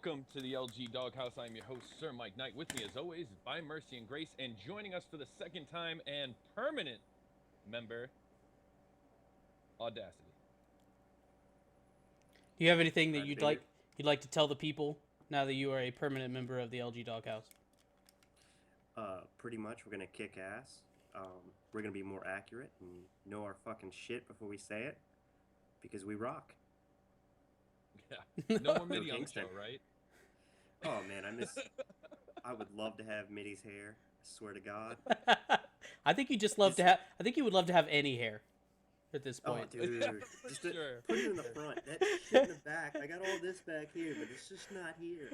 Welcome to the LG Doghouse. I'm your host, Sir Mike Knight. With me, as always, by Mercy and Grace, and joining us for the second time and permanent member, Audacity. Do you have anything that Glad to be here. you'd like to tell the people now that you are a permanent member of the LG Doghouse? Pretty much, we're gonna kick ass. We're gonna be more accurate and know our fucking shit before we say it, because we rock. Yeah, no more MIDI on the Kingston. show, right? Oh man, I would love to have Mitty's hair. I swear to God. I think you just love to have. I think you would love to have any hair at this Oh, point. dude, For just sure. put it in the front. That shit in the back. I got all this back here, but it's just not here.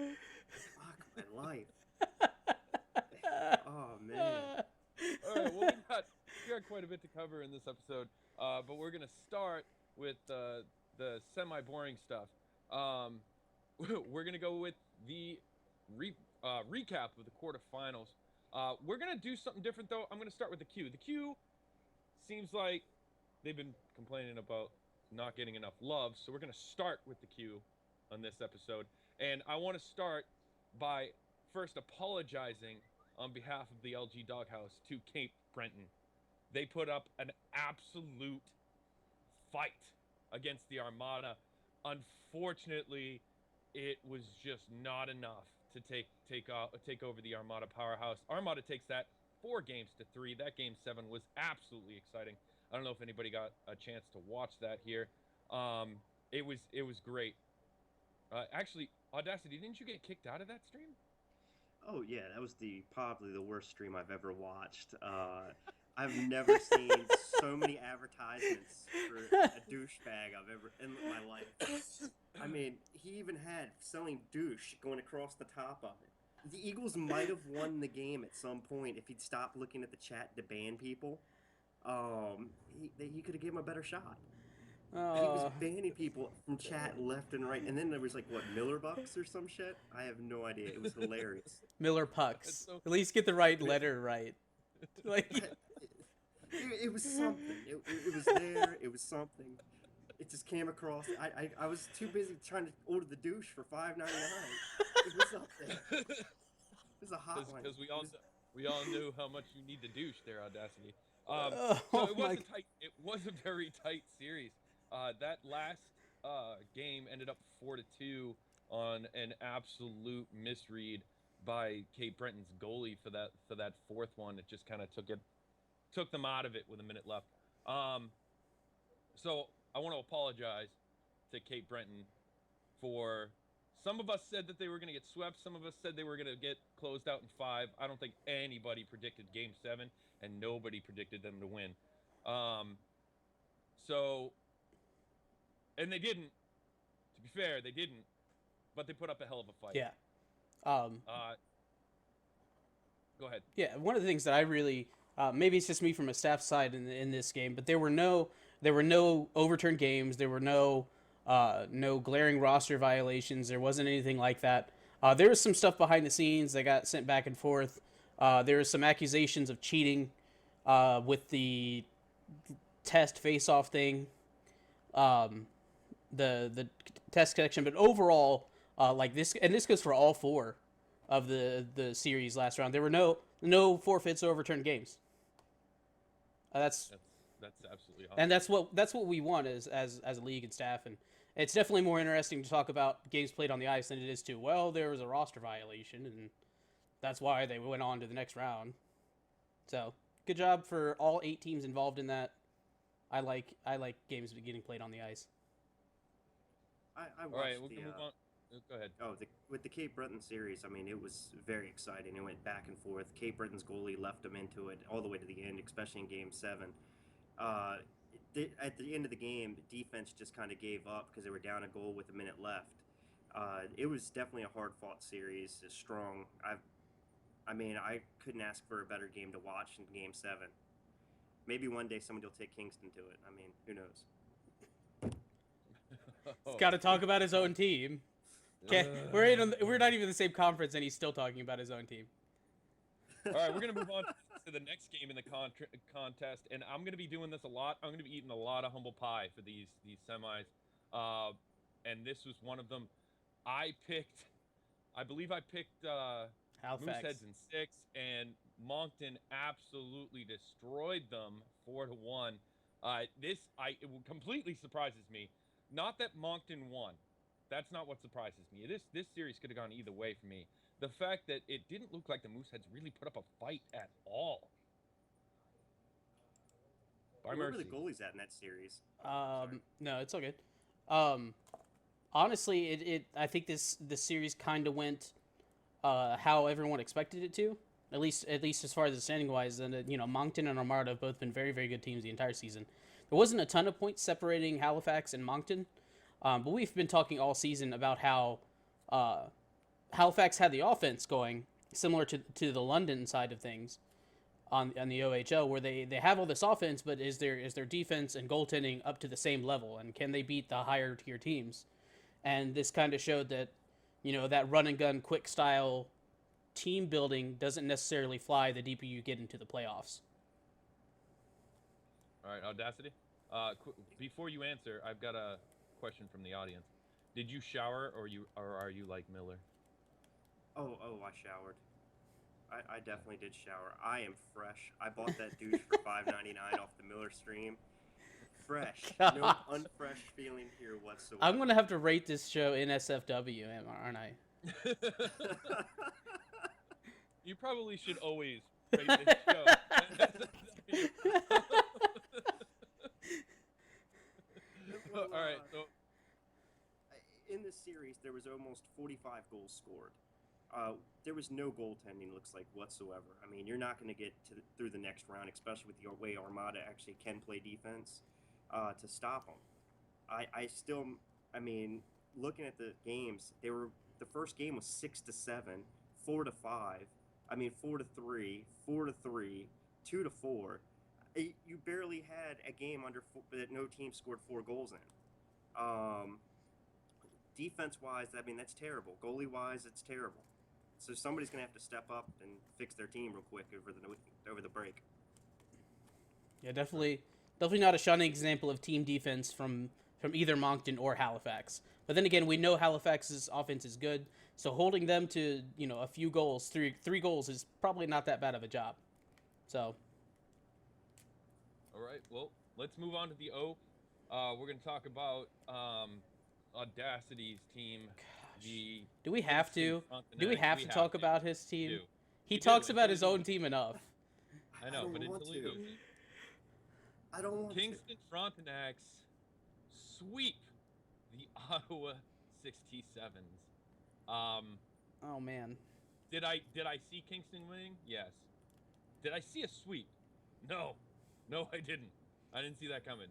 Fuck my life. Oh man. All right, well, we got quite a bit to cover in this episode, but we're gonna start with the semi-boring stuff. We're gonna go with the recap of the quarterfinals. We're gonna do something different though. I'm gonna start with the Q. The Q seems like they've been complaining about not getting enough love, so we're gonna start with the Q on this episode. And I want to start by first apologizing on behalf of the LG Doghouse to Cape Breton. They put up an absolute fight against the Armada. Unfortunately, it was just not enough to take over the Armada powerhouse. Armada takes that 4-3. That game 7 was absolutely exciting. I don't know if anybody got a chance to watch that here. It was great. Actually, Audacity, didn't you get kicked out of that stream? Oh yeah, that was probably the worst stream I've ever watched. I've never seen so many advertisements for a douchebag I've ever in my life. I mean, he even had selling douche going across the top of it. The Eagles might have won the game at some point if he'd stopped looking at the chat to ban people. He could have given him a better shot. He was banning people from chat left and right, and then there was like what, Miller Bucks or some shit. I have no idea. It was hilarious. Miller Pucks. So, At least get the right letter right. Like, It was something. It was there. It was something. It just came across. I was too busy trying to order the douche for $5.99. It was up there. It was a hotline. because we all knew how much you need to douche there, Audacity. oh So it was my. a tight. It was a very tight series. That last game ended up 4-2 on an absolute misread by Cape Breton's goalie for that fourth one. It just kind of took them out of it with a minute left. So I want to apologize to Cape Breton for. Some of us said that they were going to get swept. Some of us said they were going to get closed out in 5. I don't think anybody predicted Game 7, and nobody predicted them to win. And they didn't. To be fair, they didn't. But they put up a hell of a fight. Yeah. Go ahead. Yeah. One of the things that I really maybe it's just me from a staff side in this game, but there were no overturned games. There were no glaring roster violations. There wasn't anything like that. There was some stuff behind the scenes that got sent back and forth. There was some accusations of cheating with the test face-off thing, the test connection. But overall, like this, and this goes for all 4 of the series last round. There were no forfeits or overturned games. That's absolutely awesome. and that's what we want as a league and staff, and it's definitely more interesting to talk about games played on the ice than it is to, well, there was a roster violation and that's why they went on to the next round. So good job for all 8 teams involved in that. I like games getting played on the ice. I watched All right, we'll move on. Go ahead. With the Cape Breton series, I mean, it was very exciting. It went back and forth. Cape Breton's goalie left them into it all the way to the end, especially in Game 7. At the end of the game, the defense just kind of gave up because they were down a goal with a minute left. It was definitely a hard-fought series. It's strong. I mean, I couldn't ask for a better game to watch in Game 7. Maybe one day somebody will take Kingston to it. I mean, who knows? He's got to talk about his own team. Okay, we're not even in the same conference, and he's still talking about his own team. All right, we're gonna move on to the next game in the contest, and I'm gonna be doing this a lot. I'm gonna be eating a lot of humble pie for these semis, and this was one of them. I picked I believe I picked Halifax. Mooseheads in 6, and Moncton absolutely destroyed them 4-1. It completely surprises me. Not that Moncton won. That's not what surprises me. This series could have gone either way for me. The fact that it didn't look like the Mooseheads really put up a fight at all. By Where were mercy. the goalies at in that series? Sorry. No, it's all good. Honestly, I think this series kind of went how everyone expected it to. At least as far as the standing wise, and Moncton and Armada have both been very very good teams the entire season. There wasn't a ton of points separating Halifax and Moncton, but we've been talking all season about how Halifax had the offense going similar to the London side of things on the OHL, where they have all this offense, but is their defense and goaltending up to the same level, and can they beat the higher tier teams? And this kind of showed that that run and gun quick style team building doesn't necessarily fly the deeper you get into the playoffs. All right, Audacity. Before you answer, I've got a question from the audience. Did you shower, or are you like Miller? Oh, I showered. I definitely did shower. I am fresh. I bought that douche for $5.99 off the Miller stream. Fresh. Gosh. No unfresh feeling here whatsoever. I'm gonna have to rate this show in SFW, aren't I? You probably should always rate this show. Well, All right. So, in this series, there was almost 45 goals scored. There was no goaltending, looks like, whatsoever. I mean, you're not going to get through the next round, especially with the way Armada actually can play defense, to stop them. I mean, looking at the games, the first game was 6-7, 4-5. I mean, 4-3, 4-3, 2-4. You barely had a game that no team scored 4 goals in. Defense-wise, I mean, that's terrible. Goalie-wise, it's terrible. So somebody's going to have to step up and fix their team real quick over the break. Yeah, definitely not a shining example of team defense from either Moncton or Halifax. But then again, we know Halifax's offense is good, so holding them to a few goals, three goals, is probably not that bad of a job. So. all right. Well, let's move on to the O. We're going to talk about Audacity's team. Do we have to? Do we have to talk about his team? He You talks do, about until his you own lose team enough. I know, but until he loses. I don't want Kingston Frontenacs sweep the Ottawa 67s. Oh man. Did I see Kingston winning? Yes. Did I see a sweep? No, I didn't. I didn't see that coming.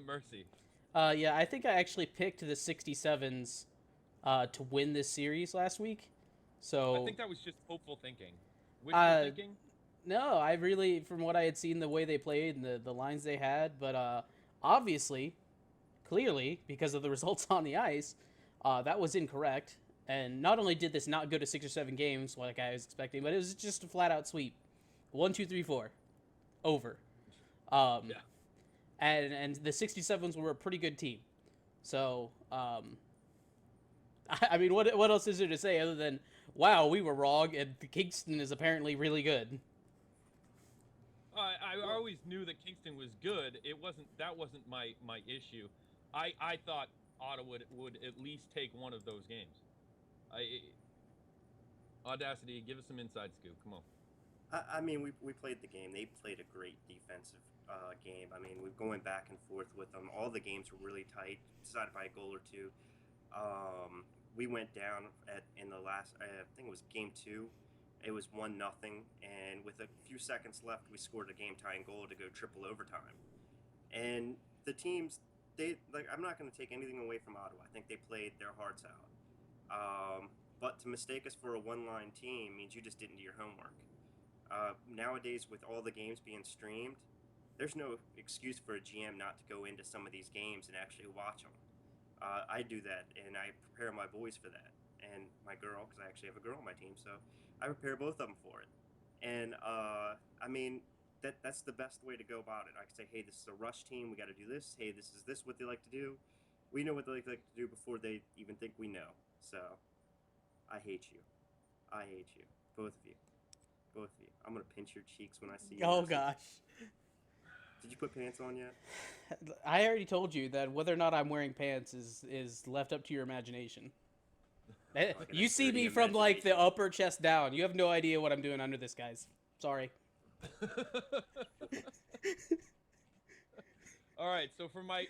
Mercy. Yeah, I think I actually picked the 67s to win this series last week. So I think that was just hopeful thinking. Wishful thinking? no, I really, from what I had seen, the way they played and the lines they had, but obviously, clearly, because of the results on the ice, that was incorrect. And not only did this not go to 6 or 7 games like I was expecting, but it was just a flat out sweep. 1, 2, 3, 4, over. Yeah. And the 67s were a pretty good team. So, I mean, what else is there to say other than, wow, we were wrong, and Kingston is apparently really good. I always knew that Kingston was good. That wasn't my issue. I thought Ottawa would at least take one of those games. Audacity, give us some inside scoop. Come on. I mean, we played the game. They played a great defensive game. I mean, we're going back and forth with them. All the games were really tight, decided by a goal or two. We went down in the last, I think it was game 2. It was 1-0, and with a few seconds left, we scored a game-tying goal to go triple overtime. And the teams, I'm not going to take anything away from Ottawa. I think they played their hearts out. But to mistake us for a one-line team means you just didn't do your homework. Nowadays, with all the games being streamed, there's no excuse for a GM not to go into some of these games and actually watch them. I do that, and I prepare my boys for that, and my girl, because I actually have a girl on my team, so I prepare both of them for it. And I mean, that's the best way to go about it. I can say, hey, this is a rush team. We got to do this. Hey, this is what they like to do. We know what they like to do before they even think we know. So, I hate you. I hate you. Both of you. Both of you. I'm gonna pinch your cheeks when I see you. Oh Mercy. gosh. Did you put pants on yet? I already told you that whether or not I'm wearing pants is left up to your imagination. Look at You that see dirty me from like the imagination. upper chest down. You have no idea what I'm doing under this, guys. Sorry. All right, so for my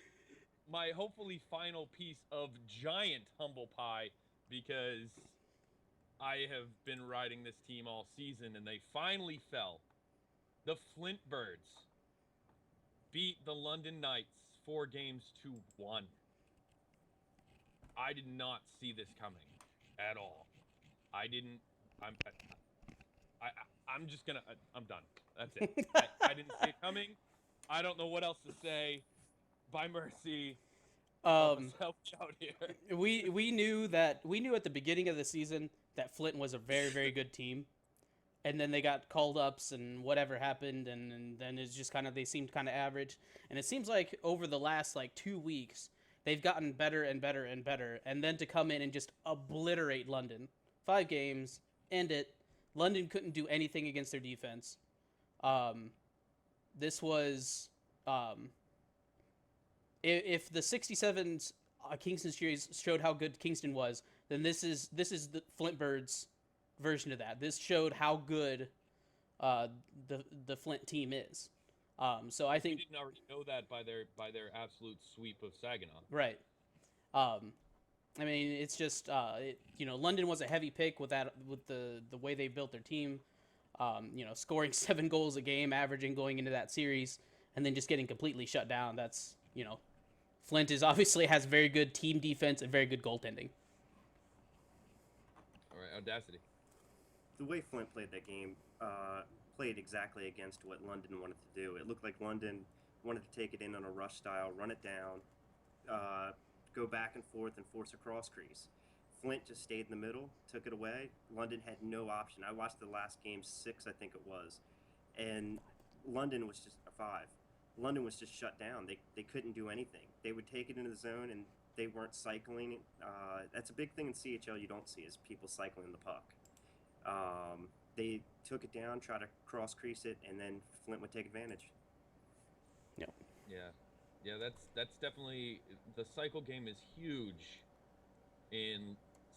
hopefully final piece of giant humble pie, because I have been riding this team all season and they finally fell. The Flint Birds beat the London Knights 4-1. I did not see this coming at all. I didn't. I'm. I'm just gonna. I'm done. That's it. I didn't see it coming. I don't know what else to say. By mercy, help us out here. We knew at the beginning of the season that Flint was a very, very good team. And then they got called ups and whatever happened, and then it's just kind of, they seemed kind of average. And it seems like over the last like 2 weeks, they've gotten better and better and better. And then to come in and just obliterate London, 5 games, end it. London couldn't do anything against their defense. This was if the 67's Kingston series showed how good Kingston was, then this is the Flint Birds version of that. This showed how good the Flint team is. So I think we didn't already know that by their absolute sweep of Saginaw. Right. I mean, it's just London was a heavy pick with the way they built their team. Scoring 7 goals a game, averaging going into that series, and then just getting completely shut down. That's Flint obviously has very good team defense and very good goaltending. All right, audacity. The way Flint played that game played exactly against what London wanted to do. It looked like London wanted to take it in on a rush style, run it down, go back and forth, and force a cross crease. Flint just stayed in the middle, took it away. London had no option. I watched the last game 6, I think it was, and London was just a 5. London was just shut down. They couldn't do anything. They would take it into the zone, and they weren't cycling. That's a big thing in CHL you don't see, is people cycling the puck. They took it down, tried to cross crease it, and then Flint would take advantage. Yep. Yeah, that's definitely, the cycle game is huge in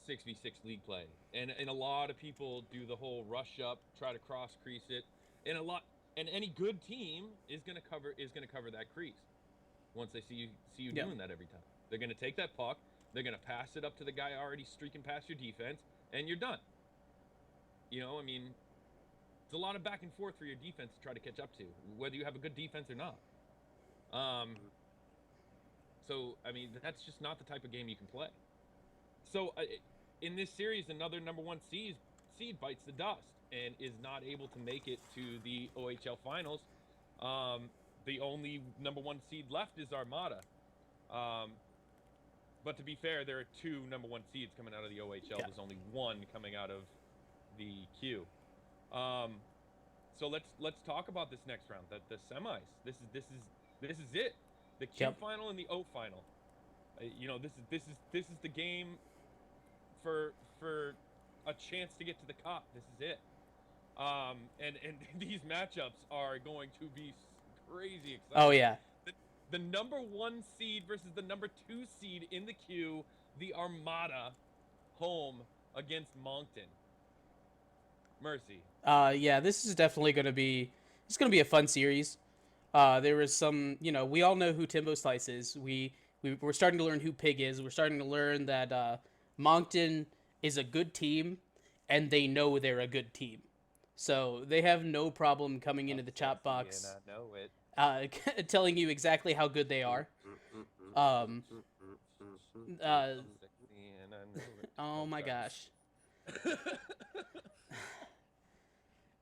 6v6 league play, and a lot of people do the whole rush up, try to cross crease it, and any good team is gonna cover that crease once they see you doing that every time. They're gonna take that puck, they're gonna pass it up to the guy already streaking past your defense, and you're done. I mean, it's a lot of back and forth for your defense to try to catch up to, whether you have a good defense or not. So I mean, that's just not the type of game you can play. So in this series, another number 1 seed bites the dust and is not able to make it to the OHL finals. The only number 1 seed left is Armada. But to be fair, there are 2 number 1 seeds coming out of the OHL. Yeah. There's only 1 coming out of the Q. So let's talk about this next round, the semis. This is it. The Q final and the O final. This is the game for a chance to get to the cup. This is it. And these matchups are going to be crazy exciting. Oh yeah. The number 1 seed versus the number 2 seed in the Q, the Armada, home against Moncton. Mercy. Yeah, this is definitely going to be a fun series. There was some, we all know who Timbo Slice is. We're starting to learn who Pig is. We're starting to learn that Moncton is a good team, and they know they're a good team. So they have no problem coming into the chat box, And I know it. telling you exactly how good they are. Oh my gosh.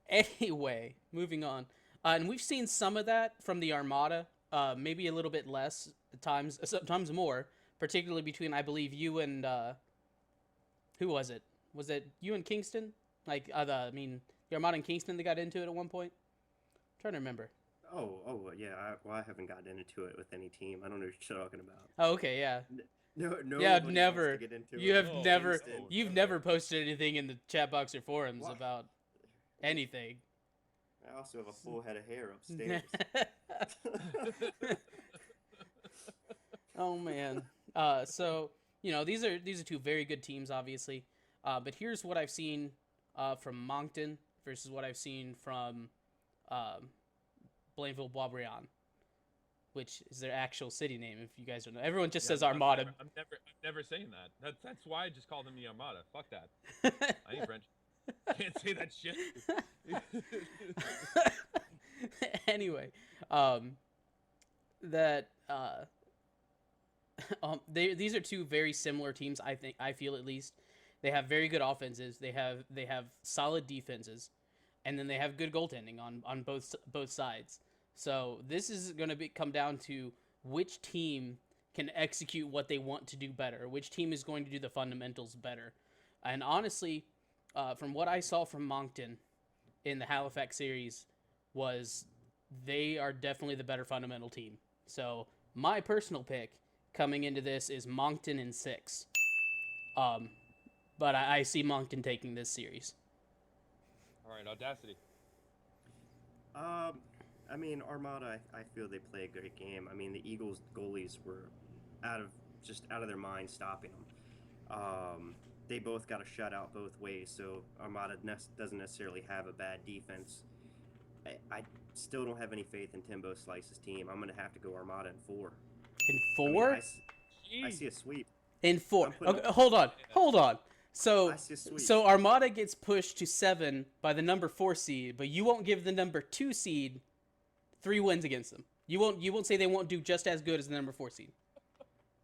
Anyway, moving on. And we've seen some of that from the Armada, maybe a little bit less at times, sometimes more, particularly between, I believe, you and, who was it? Was it you and Kingston? The Armada and Kingston, they got into it at one point? I'm trying to remember. Oh, yeah. I haven't gotten into it with any team. I don't know what you're talking about. Oh, okay, yeah. No, Yeah, nobody never. wants to get into You it. have Oh, never. no, You've never. never posted anything in the chat box or forums What? about anything. I also have a full head of hair upstairs. Oh man. So these are two very good teams, obviously. But here's what I've seen from Moncton versus what I've seen from um, Blainville Boisbriand, which is their actual city name. If you guys don't know, everyone just says Armada. I'm never saying that. That's why I just called them the Armada. Fuck that. I ain't French. Can't say that shit. Anyway, that these are two very similar teams. I feel at least they have very good offenses. They have solid defenses, and then they have good goaltending on both sides. So this is going to come down to which team can execute what they want to do better. Which team is going to do the fundamentals better. And honestly, from what I saw from Moncton in the Halifax series, was they are definitely the better fundamental team. So my personal pick coming into this is Moncton in 6. But I see Moncton taking this series. All right, Audacity. I mean, Armada, I feel they play a great game. I mean, the Eagles goalies were out of their mind stopping them. They both got a shutout both ways, so Armada doesn't necessarily have a bad defense. I still don't have any faith in Timbo Slice's team. I'm going to have to go Armada in 4. In 4? I see a sweep. In 4. putting Okay, hold on. I see a sweep. So Armada gets pushed to 7 by the number 4 seed, but you won't give the number 2 seed 3 wins against them. You won't say they won't do just as good as the number 4 seed.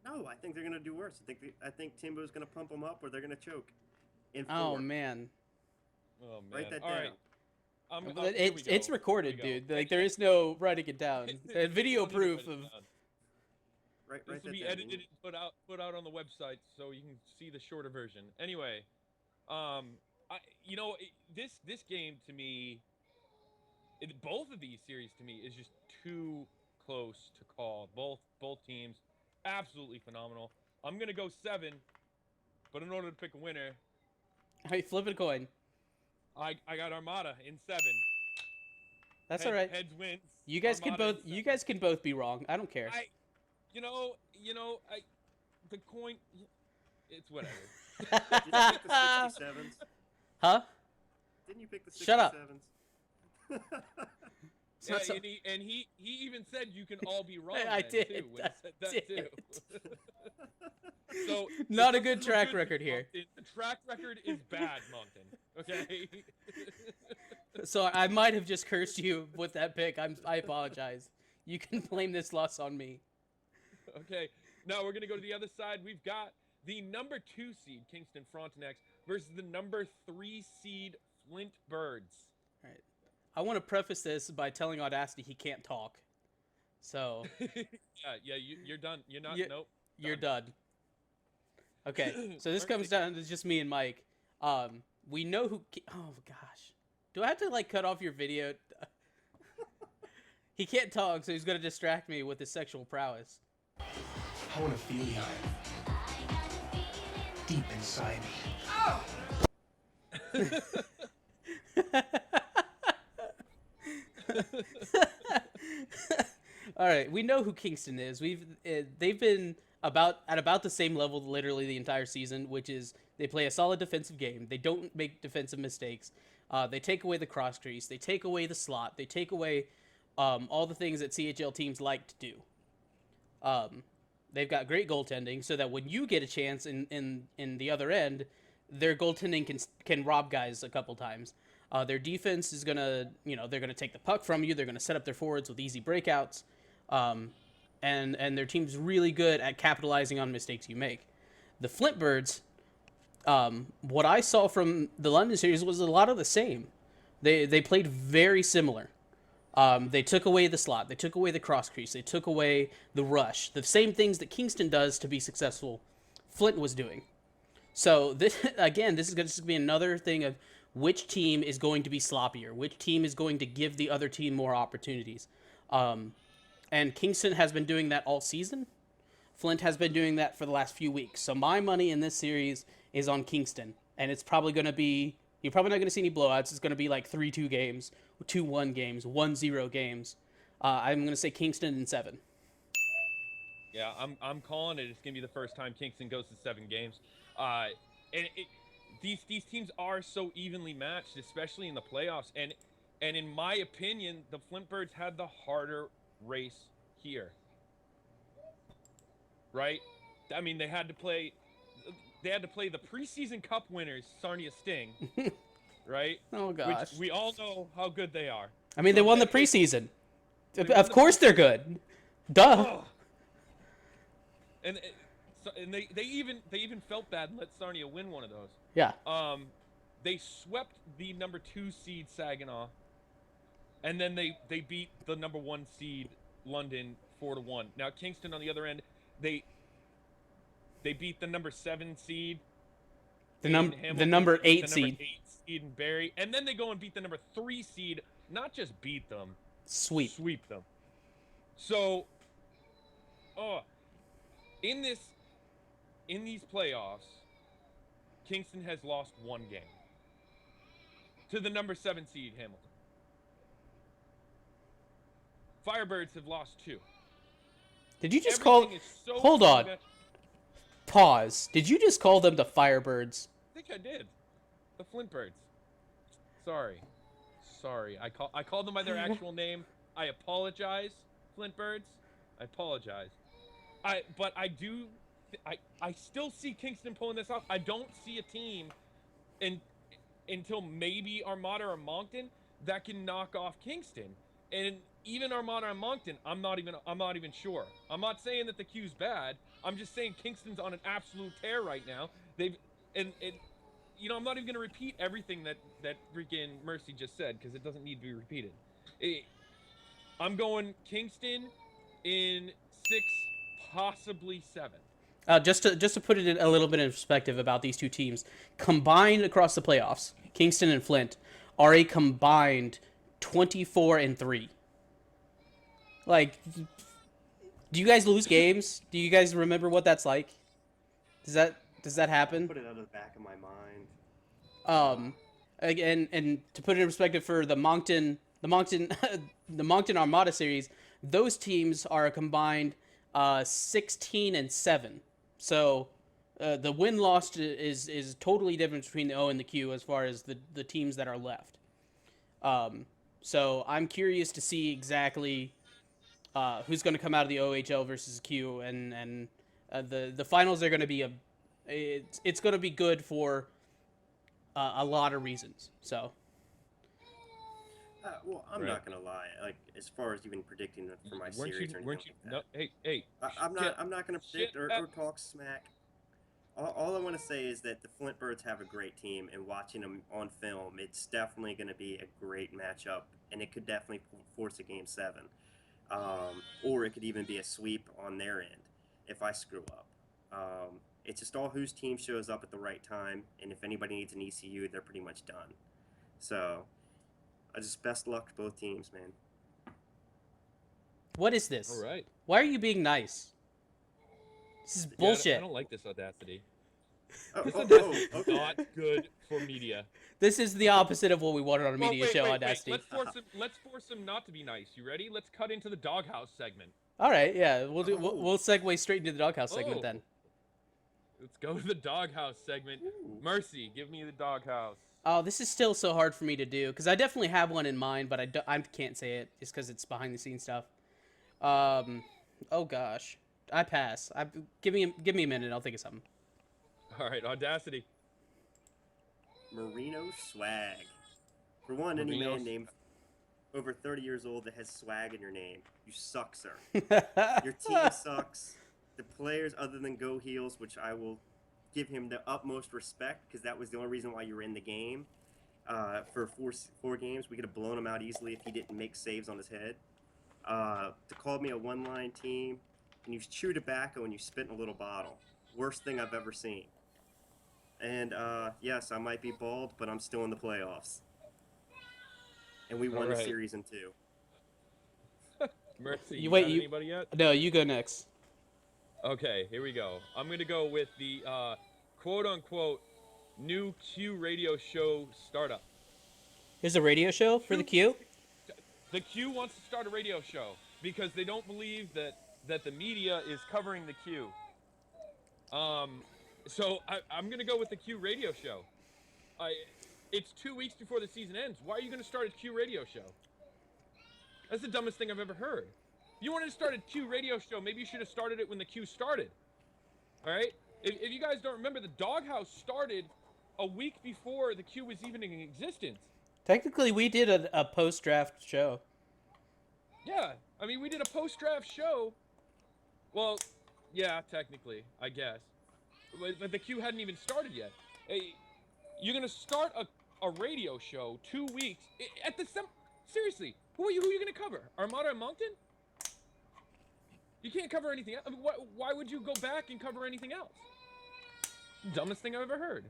No, I think they're going to do worse. I think Timbo's going to pump them up, or they're going to choke. In 4. Oh man. Oh man. Write that All down. right. It's recorded, dude. Like there is no writing it down. Video proof of. Right This will that be down. edited and put out on the website so you can see the shorter version. Anyway, this game to me, both of these series to me is just too close to call. Both teams, absolutely phenomenal. I'm gonna go 7, but in order to pick a winner, Hey, flip a coin. I got Armada in 7. That's all right. Heads wins. You guys Armada you guys can both be wrong. I don't care. The coin, it's whatever. Did you pick the 67s? Huh? Didn't you pick the 67s? Shut up. It's Yeah, not so- and he even said you can all be wrong. I then, did, Too, when I he said that did. too. So Not a it's good track record here. Moncton. The track record is bad, Moncton. Okay. So I might have just cursed you with that pick. I apologize. You can blame this loss on me. Okay. Now we're gonna go to the other side. We've got the number 2 seed Kingston Frontenacs versus the number 3 seed Flint Birds. All right. I want to preface this by telling Audacity he can't talk. So You're done. You're not. You- Nope. you're done. Okay. So this comes down to just me and Mike. We know who. Oh gosh. Do I have to cut off your video? He can't talk, so he's gonna distract me with his sexual prowess. I want to feel you. Deep inside me. All right, we know who Kingston is. They've been at about the same level literally the entire season, which is they play a solid defensive game. They don't make defensive mistakes. They take away the cross crease. They take away the slot. They take away all the things that CHL teams like to do. They've got great goaltending, so that when you get a chance in the other end, their goaltending can rob guys a couple times. Their defense is gonna, they're gonna take the puck from you. They're gonna set up their forwards with easy breakouts, and their team's really good at capitalizing on mistakes you make. The Flint Birds, what I saw from the London series was a lot of the same. They played very similar. They took away the slot. They took away the cross crease. They took away the rush. The same things that Kingston does to be successful, Flint was doing. So this is going to be another thing of which team is going to be sloppier, which team is going to give the other team more opportunities. And Kingston has been doing that all season. Flint has been doing that for the last few weeks. So my money in this series is on Kingston, and it's probably going to be, you're probably not going to see any blowouts. It's going to be like 3-2 games, 2-1 games, 1-0 games. I'm going to say Kingston in 7. Yeah, I'm calling it. It's gonna be the first time Kingston goes to 7 games. These teams are so evenly matched, especially in the playoffs. And in my opinion, the Flint Birds had the harder race here. Right? I mean, they had to play the preseason cup winners, Sarnia Sting. Right? Oh gosh. Which we all know how good they are. I mean, they won the preseason. Of course they're good. Duh. Oh. And they even felt bad and let Sarnia win one of those. Yeah. They swept the number 2 seed Saginaw, and then they beat the number 1 seed London 4-1. Now Kingston on the other end, they beat the number 7 seed, the number 8 seed, number 8 seed in Barrie, and then they go and beat the number 3 seed. Not just beat them, sweep them. So, in these playoffs, Kingston has lost 1 game to the number 7 seed Hamilton. Firebirds have lost 2. Did you just call? Hold on. Pause. Did you just call them the Firebirds? I think I did. The Flint Birds. Sorry. I called them by their actual name. I apologize, Flint Birds. I apologize. But I still see Kingston pulling this off. I don't see a team until maybe Armada or Moncton that can knock off Kingston. And even Armada and Moncton, I'm not even sure. I'm not saying that the Q's bad. I'm just saying Kingston's on an absolute tear right now. I'm not even gonna repeat everything that freaking Mercy just said because it doesn't need to be repeated. I'm going Kingston in 6, possibly 7. Just to put it in a little bit in perspective about these two teams, combined across the playoffs, Kingston and Flint are a combined 24-3. Like, do you guys lose games? Do you guys remember what that's like? Does that happen? Put it out of the back of my mind. Again, and to put it in perspective for the Moncton Armada series, those teams are a combined 16-7. So the win-loss is totally different between the O and the Q as far as the teams that are left. So I'm curious to see exactly who's going to come out of the OHL versus Q, and the finals are going to be it's going to be good for a lot of reasons. So. Well, I'm not gonna lie. Like, as far as even predicting it for my series or anything like that. Hey. I'm not gonna predict or talk smack. All I want to say is that the Flint Birds have a great team, and watching them on film, it's definitely going to be a great matchup, and it could definitely force a Game 7. Or it could even be a sweep on their end if I screw up. It's just all whose team shows up at the right time, and if anybody needs an ECU, they're pretty much done. So, I just best luck to both teams, man. What is this? All right. Why are you being nice? This is bullshit. I don't like this audacity. Okay. Not good for media. This is the opposite of what we wanted on a media show, wait. audacity. Let's force him not to be nice. You ready? Let's cut into the Doghouse segment. All right, yeah, we'll segue straight into the Doghouse segment then. Let's go to the Doghouse segment. Ooh. Mercy, give me the Doghouse. Oh, this is still so hard for me to do because I definitely have one in mind, but I can't say it just because it's behind the scenes stuff. Oh gosh, I pass. Give me a minute. I'll think of something. All right, audacity. Merino swag. For one, any man named over 30 years old that has swag in your name, you suck, sir. Your team sucks. The players, other than Go Heels, which I will give him the utmost respect because that was the only reason why you were in the game. For four games, we could have blown him out easily if he didn't make saves on his head. To call me a one-line team, and you chew tobacco and you spit in a little bottle. Worst thing I've ever seen. And yes, I might be bald, but I'm still in the playoffs. And we won the series in 2. Mercy, you got anybody yet? No, you go next. Okay, here we go. I'm gonna go with the quote-unquote new Q radio show startup. Here's a radio show for the Q. The Q wants to start a radio show because they don't believe that the media is covering the Q. So I'm gonna go with the Q radio show. It's 2 weeks before the season ends. Why are you gonna start a Q radio show? That's the dumbest thing I've ever heard. If you wanted to start a Q radio show, maybe you should have started it when the Q started. All right? If you guys don't remember, the Doghouse started a week before the Q was even in existence. Technically, we did a post-draft show. Yeah, I mean, we did a post-draft show. Well, yeah, technically, I guess. But the Q hadn't even started yet. Hey, you're gonna start a radio show 2 weeks at the seriously? Who are you gonna cover? Armada and Moncton? You can't cover anything else. I mean, why would you go back and cover anything else? Dumbest thing I've ever heard.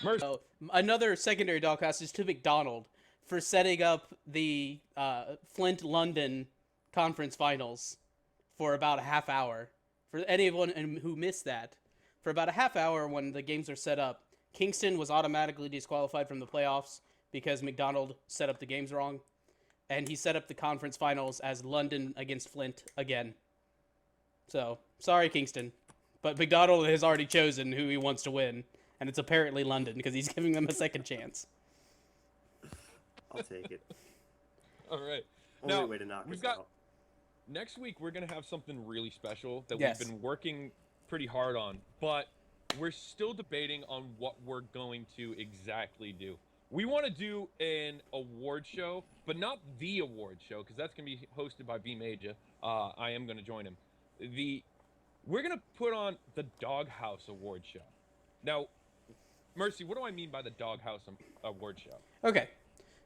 Mercy. So, another secondary Doghouse is to McDonald for setting up the Flint London conference finals for about a half hour. For anyone who missed that, for about a half hour when the games are set up, Kingston was automatically disqualified from the playoffs because McDonald set up the games wrong. And he set up the conference finals as London against Flint again. So, sorry, Kingston. But McDonald has already chosen who he wants to win. And it's apparently London because he's giving them a second chance. I'll take it. All right. Only Now, way to knock we've us got out. next week. We're gonna have something really special that Yes. we've been working pretty hard on, but we're still debating on what we're going to exactly do. We want to do an award show, but not the award show because that's gonna be hosted by B Major. I am gonna join him. We're gonna put on the Doghouse Award Show. Now, Mercy, what do I mean by the Doghouse Award Show? Okay.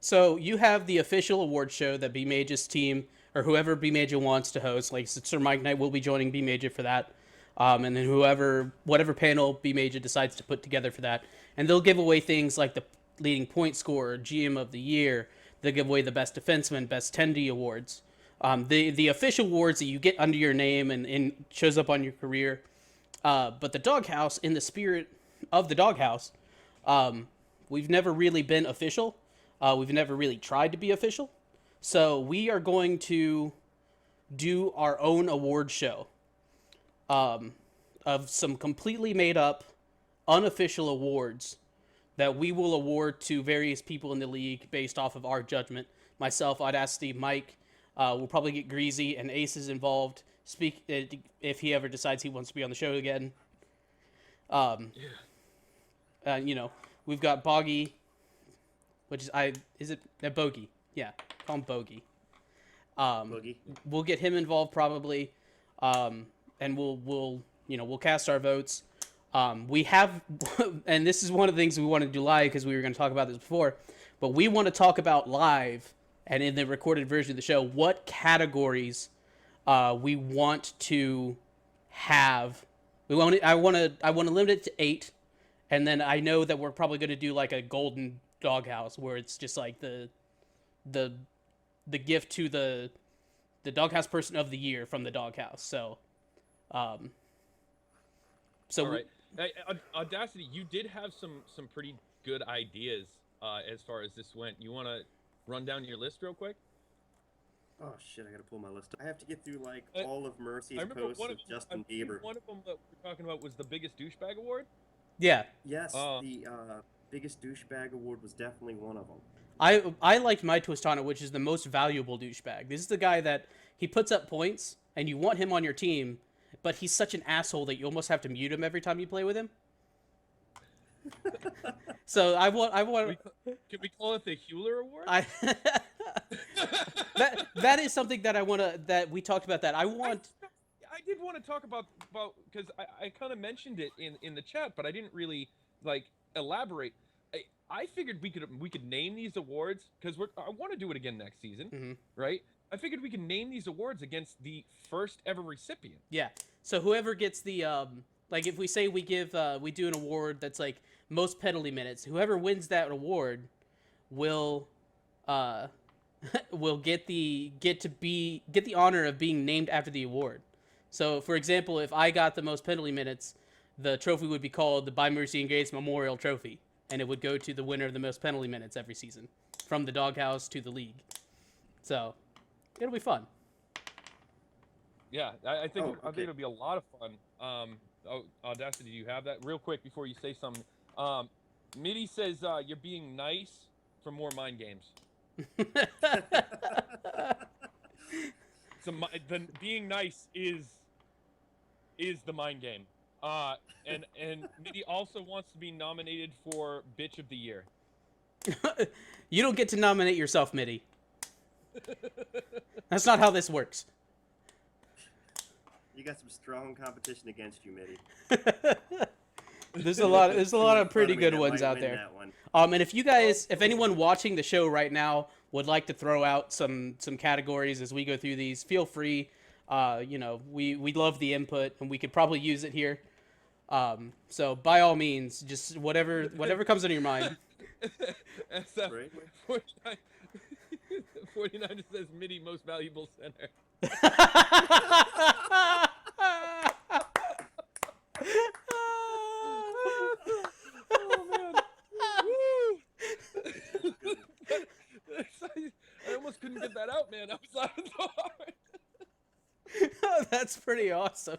So you have the official award show that B Major's team or whoever B Major wants to host. Like Sir Mike Knight will be joining B Major for that. And then whatever panel B Major decides to put together for that. And they'll give away things like the leading point scorer, GM of the year. They'll give away the best defenseman, best 10D awards. The official awards that you get under your name and shows up on your career. But the Doghouse, in the spirit of the Doghouse, we've never really been official. We've never really tried to be official. So we are going to do our own award show of some completely made up, unofficial awards that we will award to various people in the league based off of our judgment. Myself, I'd ask Steve, Mike. We'll probably get Greasy and Aces involved. Speak if he ever decides he wants to be on the show again. We've got Boggy, which is it Bogey? Yeah, call him Bogey. Boogie. We'll get him involved probably, and we'll cast our votes. We have, and this is one of the things we wanted to do live because we were going to talk about this before, but we want to talk about live and in the recorded version of the show what categories we want to have. I want to limit it to 8, and then I know that we're probably going to do like a golden Doghouse where it's just like the gift to the Doghouse person of the year from the Doghouse. So All right. Audacity, you did have some pretty good ideas as far as this went. You want to run down your list real quick? Oh shit! I gotta pull my list. I have to get through like I- all of Mercy's I remember posts one of of them, Justin I think Bieber. one of them that we were talking about was the biggest douchebag award. yeah, Yes, Oh. the biggest douchebag award was definitely one of them. I liked my twist on it, which is the most valuable douchebag. This is the guy that he puts up points, and you want him on your team, but he's such an asshole that you almost have to mute him every time you play with him. So I want. Can we call it the Hewler Award? That is something that I want to. That we talked about. That I want. I did want to talk about because I kind of mentioned it in the chat, but I didn't really like elaborate. I figured we could name these awards because I want to do it again next season, Mhm. right? I figured we could name these awards against the first ever recipient. Yeah. So whoever gets the like if we say we give we do an award that's like most penalty minutes, whoever wins that award will will get the honor of being named after the award. So, for example, if I got the most penalty minutes, the trophy would be called the By Mercy and Grace Memorial Trophy, and it would go to the winner of the most penalty minutes every season, from the Doghouse to the league. So, it'll be fun. Yeah, I think I okay. think it'll be a lot of fun. Audacity, do you have that real quick before you say something? Mitty says you're being nice for more mind games. So being nice is the mind game. And Mitty also wants to be nominated for Bitch of the Year. You don't get to nominate yourself, Mitty. That's not how this works. You got some strong competition against you, Mitty. There's a lot of pretty good that ones might out win there. that one. And if anyone watching the show right now would like to throw out some categories as we go through these, feel free. We love the input and we could probably use it here. So by all means, just whatever comes into your mind. Right. 49 says Mitty most valuable center. Oh man. Woo! I almost couldn't get that out, man. I was laughing so hard. Oh, that's pretty awesome.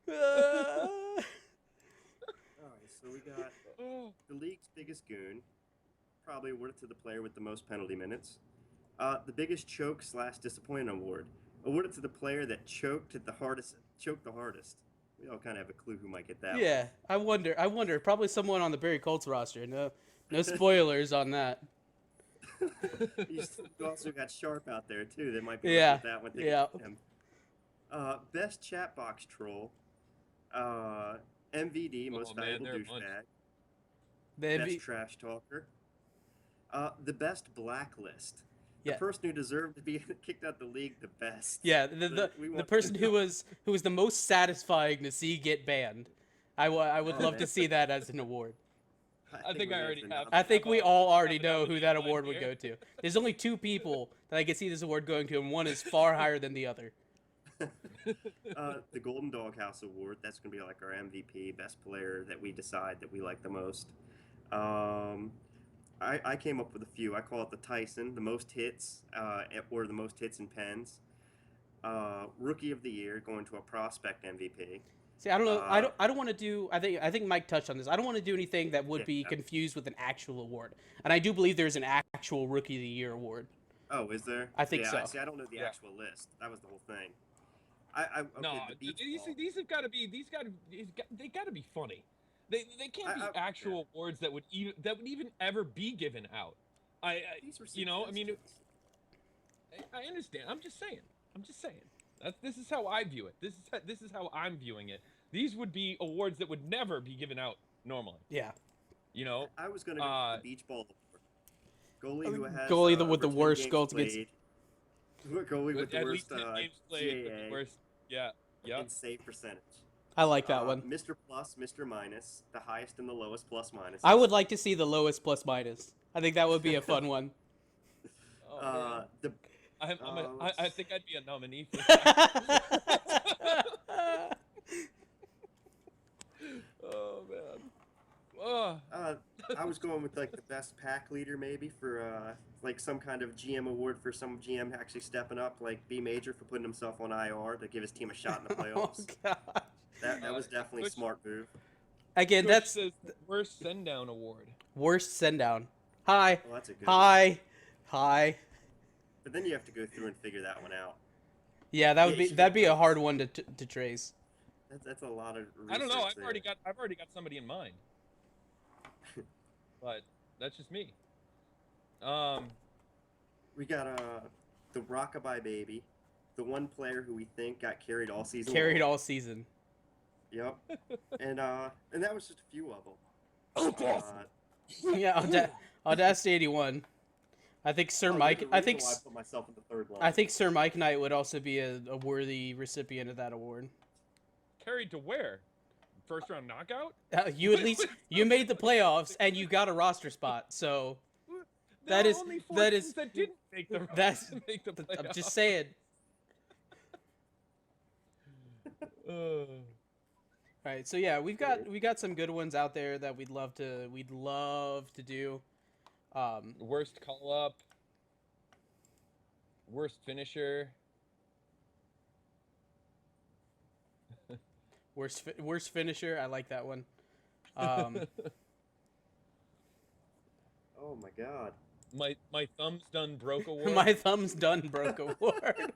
All right, so we got the league's biggest goon, probably awarded to the player with the most penalty minutes. The biggest choke / disappointment award, awarded to the player that choked the hardest. We all kind of have a clue who might get that. Yeah, I wonder. Probably someone on the Barry Colts roster. No spoilers on that. You also got Sharp out there too. That might be Yeah, with that one. yeah. Him. Best chat box troll. MVD, most valuable douchebag. Best trash talker. The best blacklist. The Yeah. person who deserved to be kicked out the league the best. Yeah, the person who was the most satisfying to see get banned. I would love to see that as an award. I think I already have. I think we all already know who that award would go to. There's only 2 people that I can see this award going to, and one is far higher than the other. The Golden Doghouse Award. That's going to be like our MVP, best player that we decide that we like the most. I came up with a few. I call it the Tyson, the most hits, or the most hits in pens. Rookie of the Year going to a prospect MVP. See, I don't know. I don't want to do. I think Mike touched on this. I don't want to do anything that would be confused with an actual award. And I do believe there's an actual Rookie of the Year award. Oh, is there? I think so. See, I don't know the actual list. That was the whole thing. These have got to be. They got to be funny. They can't be actual awards that would even ever be given out. I understand. I'm just saying. This is how I view it. This is how I'm viewing it. These would be awards that would never be given out normally. Yeah. I was going to go with the beach ball award. Goalie with the worst goals against. Goalie with the worst games played, with the worst. Yeah. And save percentage. I like that one. Mr. Plus, Mr. Minus, the highest and the lowest plus minus. I would like to see the lowest plus minus. I think that would be a fun one. I think I'd be a nominee for that. Oh man. I was going with like the best pack leader maybe for like some kind of GM award for some GM actually stepping up, like B Major for putting himself on IR to give his team a shot in the playoffs. Oh, God. That was definitely a smart move. Again, Coach that's says worst send down award. Worst send down. Hi. Well, that's a good Hi. one. Hi. But then you have to go through and figure that one out. Yeah, that'd be a hard one to trace. That's a lot of research. I don't know. I've there. already got somebody in mind. But that's just me. We got the Rockabye Baby, the one player who we think got carried all season. All season. Yep. And that was just a few of them. Yeah, Audacity 81. I think Sir Mike. I think I put myself in the third line. I think Sir Mike Knight would also be a worthy recipient of that award. Carried to where? First round knockout? You at least you made the playoffs and you got a roster spot. So that is that didn't make the I'm just saying. Uh, All right, so yeah, we got some good ones out there that we'd love to do. Worst call up. Worst finisher. Worst finisher. I like that one. Um, Oh my god. my thumbs done broke award. my thumb's done broke award.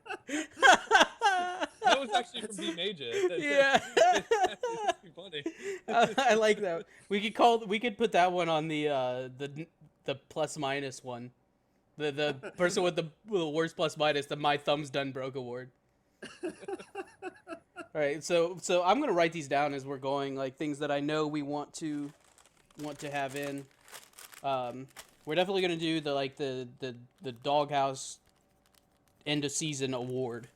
That was actually from B Major. Yeah. That's funny. I like that. We could put that one on the plus minus one. The person with the worst plus minus, the my thumb's done broke award. All right, so I'm gonna write these down as we're going, like things that I know we want to have in. We're definitely gonna do the Doghouse end of season award.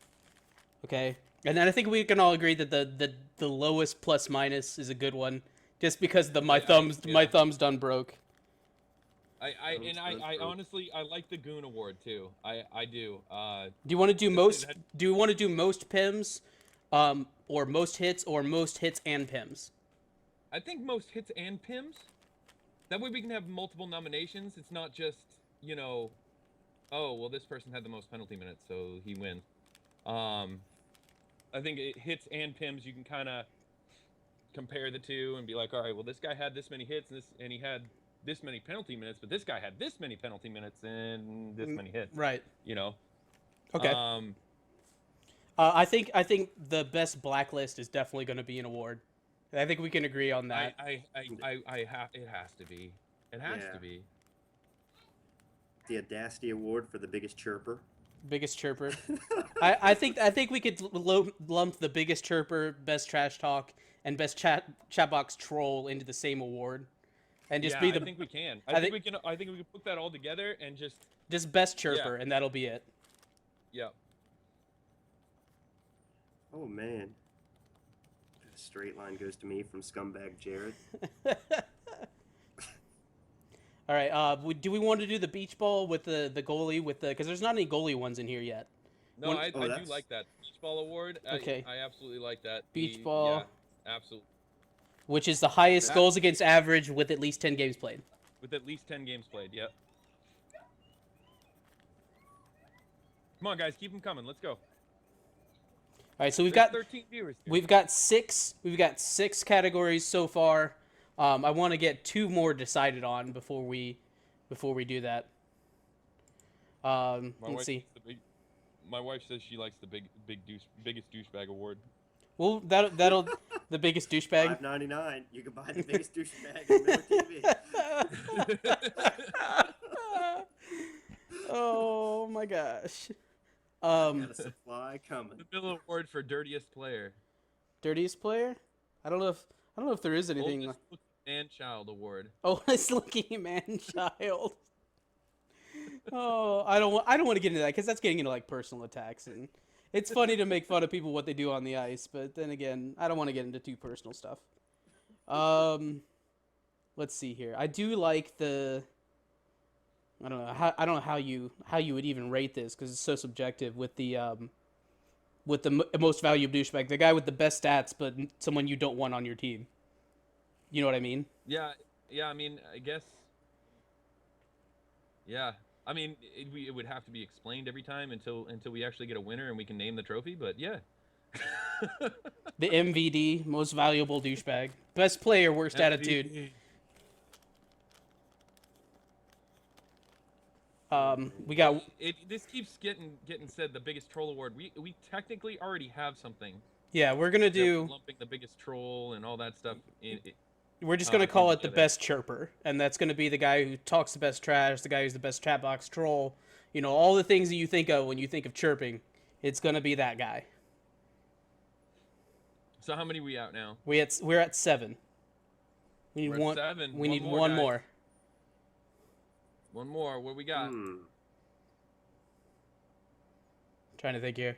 Okay, and then I think we can all agree that the lowest plus minus is a good one, just because my thumb's done broke. I honestly I like the Goon Award too. I do. Do you want to do most? Do you want to do most pims, or most hits, or most hits and pims? I think most hits and pims. That way we can have multiple nominations. It's not just, oh, well, this person had the most penalty minutes, so he wins. I think it hits and pims. You can kind of compare the two and be like, all right, well, this guy had this many hits and he had this many penalty minutes, but this guy had this many penalty minutes and this many hits. Right. Okay. I think the best blacklist is definitely going to be an award. I think we can agree on that. It has to be. It has to be. The Audacity Award for the biggest chirper. Biggest chirper. I think we could lump the biggest chirper, best trash talk, and best chat box troll into the same award, and just be the. I think we can. I think we can put that all together and just best chirper, and that'll be it. Yep. Oh man. A straight line goes to me from Scumbag Jared. All right. Do we want to do the beach ball with the goalie because there's not any goalie ones in here yet. No, I do like that beach ball award. Okay. I absolutely like that. Beach ball. Yeah, absolutely. Which is the highest goals against average with at least 10 games played. With at least 10 games played. Yep. Come on, guys, keep them coming. Let's go. All right, so we've There's got 13 viewers. Here. We've got six categories so far. I want to get 2 more decided on before we do that. Let's see. My wife says she likes the biggest douchebag award. Well, that'll the biggest douchebag. $5.99. You can buy the biggest douchebag in Miller TV. Oh my gosh. Got a supply coming. The Miller Award for dirtiest player. Dirtiest player? I don't know if there is anything. Oldest looking man child award. Oldest looking man child. Oh, I don't want to get into that because that's getting into like personal attacks, and it's funny to make fun of people what they do on the ice, but then again, I don't want to get into too personal stuff. Let's see here. I do like the. I don't know how you would even rate this because it's so subjective with the most valuable douchebag, the guy with the best stats, but someone you don't want on your team. You know what I mean? Yeah. I mean, I guess. Yeah. I mean, it would have to be explained every time until we actually get a winner and we can name the trophy. But yeah. The MVD, most valuable douchebag, best player, worst MVD. attitude. We got. This keeps getting said. The biggest troll award. We technically already have something. Yeah, we're gonna do. Lumping the biggest troll and all that stuff. We're just gonna call it the best chirper, and that's gonna be the guy who talks the best trash, the guy who's the best chat box troll. You know, all the things that you think of when you think of chirping. It's gonna be that guy. So how many are we out now? We're at 7. We need one. 7. We need more, one guys. more. One more. What we got? Trying to think here.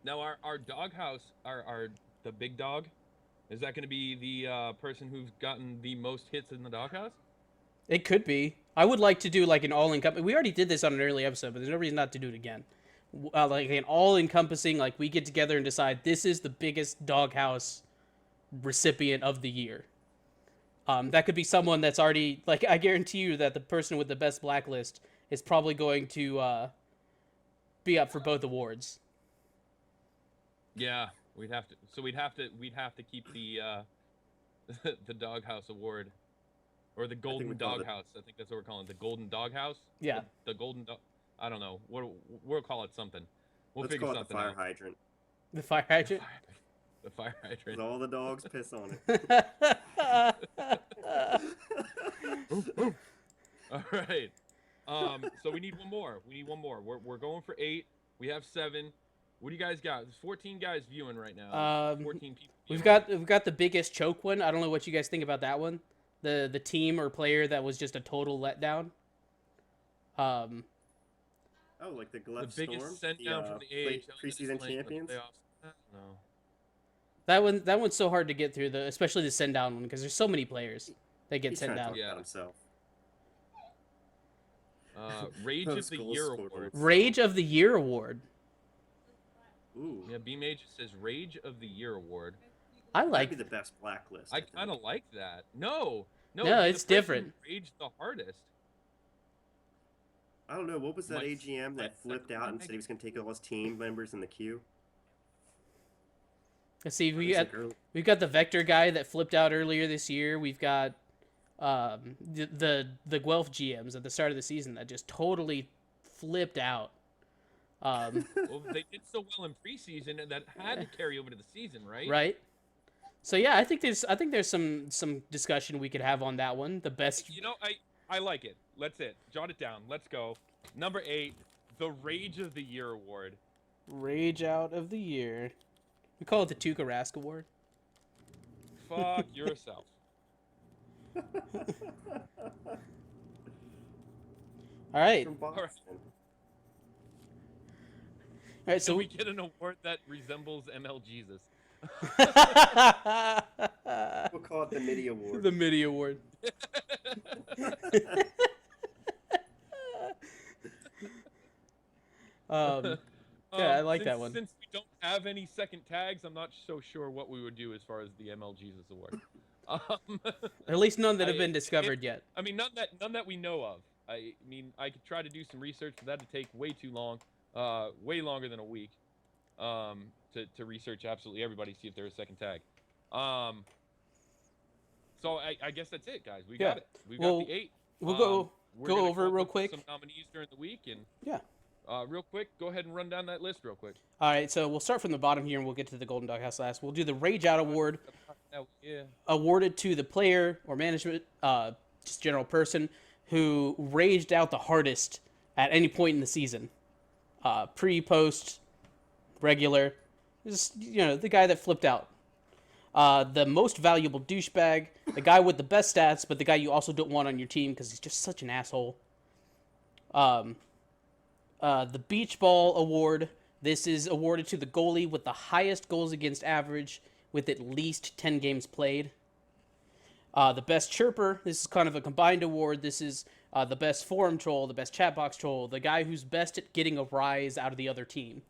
Now our doghouse, our the big dog, is that going to be the person who's gotten the most hits in the doghouse? It could be. I would like to do like an all-in company. We already did this on an early episode, but there's no reason not to do it again. like an all-encompassing, like we get together and decide this is the biggest Doghouse recipient of the year. That could be someone that's already, like, I guarantee you that the person with the best blacklist is probably going to be up for both awards. Yeah, we'd have to. So we'd have to keep the the Doghouse Award, or the Golden Doghouse. I think that's what we're calling it. The Golden Doghouse. Yeah. The Golden. I don't know. We'll call it something. Let's figure call it something the fire out. hydrant. The fire hydrant? The fire hydrant. 'Cause all the dogs piss on it. All right. So we need one more. We're going for 8. We have 7. What do you guys got? There's 14 guys viewing right now. 14 people. We've got the biggest choke one. I don't know what you guys think about that one. The team or player that was just a total letdown. Oh, like the Glove the biggest Storm? sent down from the AHL preseason champions? No. That one's so hard to get through, especially the send down one, because there's so many players that get sent down. Yeah. Himself. Rage of the Year Award. Rage of the Year Award. Ooh. Yeah, B Major says Rage of the Year Award. I like. That'd be the best blacklist. I kind of like that. No, it's different. Rage the hardest. I don't know. What was that Mike- AGM that flipped out and said he was going to take all his team members in the queue? Let's see. We've We've got the Vector guy that flipped out earlier this year. We've got the Guelph GMs at the start of the season that just totally flipped out. Well, they did so well in preseason, and that had to carry over to the season, right? Right. So yeah, I think there's some discussion we could have on that one. The best. You know, I like it. Let's jot it down. Let's go. Number 8, the Rage of the Year Award. Rage out of the year. We call it the Tuukka Rask Award. Fuck yourself. All right. From Boston. All right. So So we get an award that resembles ML Jesus. We'll call it the MIDI Award. the MIDI Award. Yeah, I like that one. Since we don't have any second tags, I'm not so sure what we would do as far as the ML Jesus Award. At least none that have been discovered yet. I mean, none that we know of. I mean, I could try to do some research, but that'd take way too long, way longer than a week, to research absolutely everybody, see if there's a second tag. So I guess that's it, guys. We got it. We got the 8. We'll go gonna over it come real up with quick. Some nominees during the week, and Yeah. real quick, go ahead and run down that list real quick. All right, so we'll start from the bottom here, and we'll get to the Golden Doghouse last. We'll do the Rage Out Award, Yeah. awarded to the player or management, just general person, who raged out the hardest at any point in the season. Pre, post, regular. Just, the guy that flipped out. The most valuable douchebag, the guy with the best stats, but the guy you also don't want on your team because he's just such an asshole. The Beach Ball Award. This is awarded to the goalie with the highest goals against average with at least 10 games played. The Best Chirper. This is kind of a combined award. This is the best forum troll, the best chat box troll, the guy who's best at getting a rise out of the other team.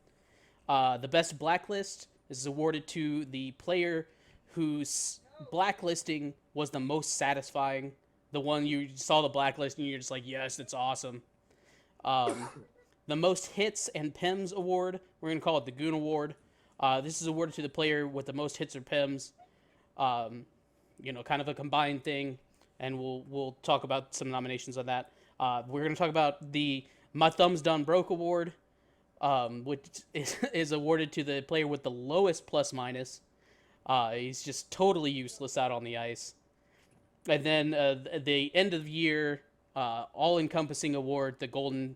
The Best Blacklist. This is awarded to the player whose blacklisting was the most satisfying. The one you saw the blacklist and you're just like, yes, it's awesome. The Most Hits and PIMs Award. We're going to call it the Goon Award. This is awarded to the player with the most hits or PIMs. Kind of a combined thing, and we'll talk about some nominations on that. We're going to talk about the My Thumbs Done Broke Award, which is awarded to the player with the lowest plus minus. He's just totally useless out on the ice. And then the end of the year, all-encompassing award, the Golden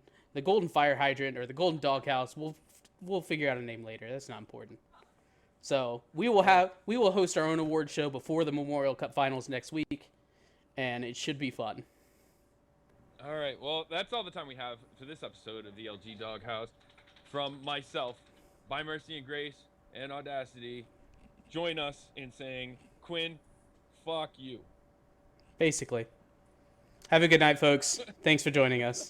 Fire Hydrant or the Golden Doghouse. We'll figure out a name later. That's not important. So we will host our own award show before the Memorial Cup Finals next week, and it should be fun. All right. Well, that's all the time we have for this episode of the LG Doghouse. From myself, By Mercy and Grace, and Audacity, join us in saying, Quinn, fuck you. Basically. Have a good night, folks. Thanks for joining us.